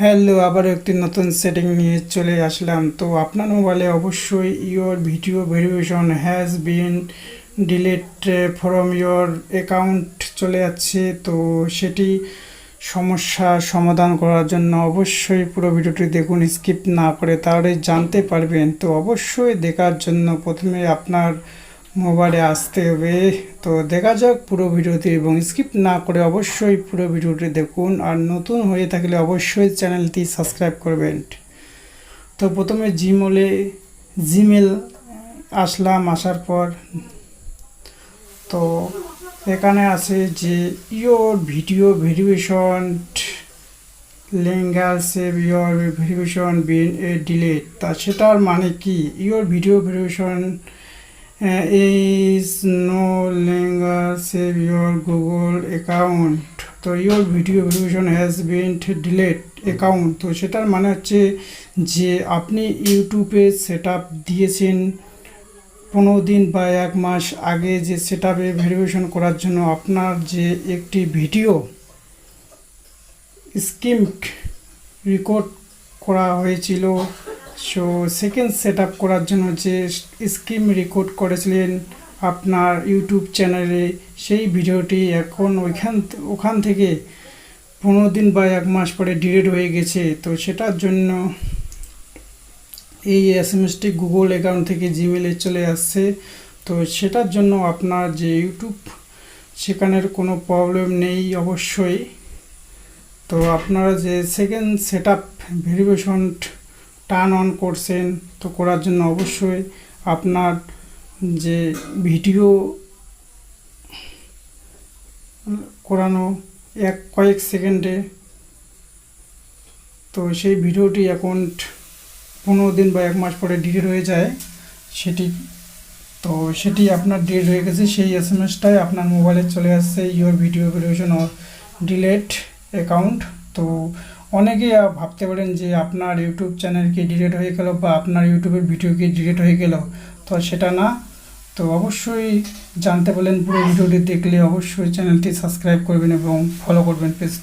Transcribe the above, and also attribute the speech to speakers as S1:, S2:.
S1: Hello, আবার একটি নতুন সেটিং নিয়ে চলে আসলাম। তো আপনার মোবাইলে অবশ্যই your video verification has been delete from your account চলে যাচ্ছে। তো সেটি সমস্যার সমাধান করার জন্য অবশ্যই পুরো ভিডিওটি দেখুন, স্কিপ না করে, তাহলে জানতে পারবেন। তো অবশ্যই দেখার জন্য প্রথমে আপনার মোবাইলে আসতে হবে। তো দেখা যাক পুরো ভিডিওটি, এবং স্কিপ না করে অবশ্যই পুরো ভিডিওটি দেখুন। আর নতুন হয়ে থাকলে অবশ্যই চ্যানেলটি সাবস্ক্রাইব করবেন। তো প্রথমে জিমেল আসলাম। আসার পর তো এখানে আছে যে ইওর ভিডিও ভেরিফিকেশন লিঙ্গাল save your verification been a delete. তা সেটার মানে কি? Your video verification is no longer save your Google account. তো your video verification has been delayed account। তো সেটার মানে হচ্ছে যে আপনি ইউটিউবে সেট আপ দিয়েছেন 15 দিন বা 1 মাস আগে, যে সেট আপে ভেরিফিকেশন করার জন্য আপনার যে একটি ভিডিও স্কিমড রেকর্ড করা হয়েছিল, সো সেকেন্ড সেট আপ করার জন্য যে স্কিম রেকর্ড করেছিলেন আপনার ইউটিউব চ্যানেলে, সেই ভিডিওটি এখন ওখান থেকে 15 দিন বা 1 মাস পরে ডিলিট হয়ে গেছে। তো সেটার জন্য এই এসএমএসটি গুগল অ্যাকাউন্ট থেকে জিমেলে চলে আসছে। তো সেটার জন্য আপনার যে ইউটিউব, সেখানের কোনো প্রবলেম নেই অবশ্যই। তো আপনারা যে second set up verification turn on করছেন, তো করার জন্য অবশ্যই আপনার যে ভিডিও করানো কয়েক সেকেন্ডে, তো সেই ভিডিওটি অ্যাকাউন্ট 15 দিন বা 1 মাস পরে ডিলিট হয়ে যায় সেটি আপনার ডিলিট হয়ে গেছে। সেই এসএমএসটাই আপনার মোবাইলে চলে আসছে, your video verification or delete account. তো অনেকেই ভাবতে পারেন যে আপনার ইউটিউব চ্যানেল কি ডিলিট হয়ে গেল, বা আপনার ইউটিউবের ভিডিও কি ডিলিট হয়ে গেল। তো সেটা না। তো অবশ্যই জানতে পারলেন পুরো ভিডিওটি দেখলে অবশ্যই চ্যানেলটি সাবস্ক্রাইব করবেন এবং ফলো করবেন পেজটি।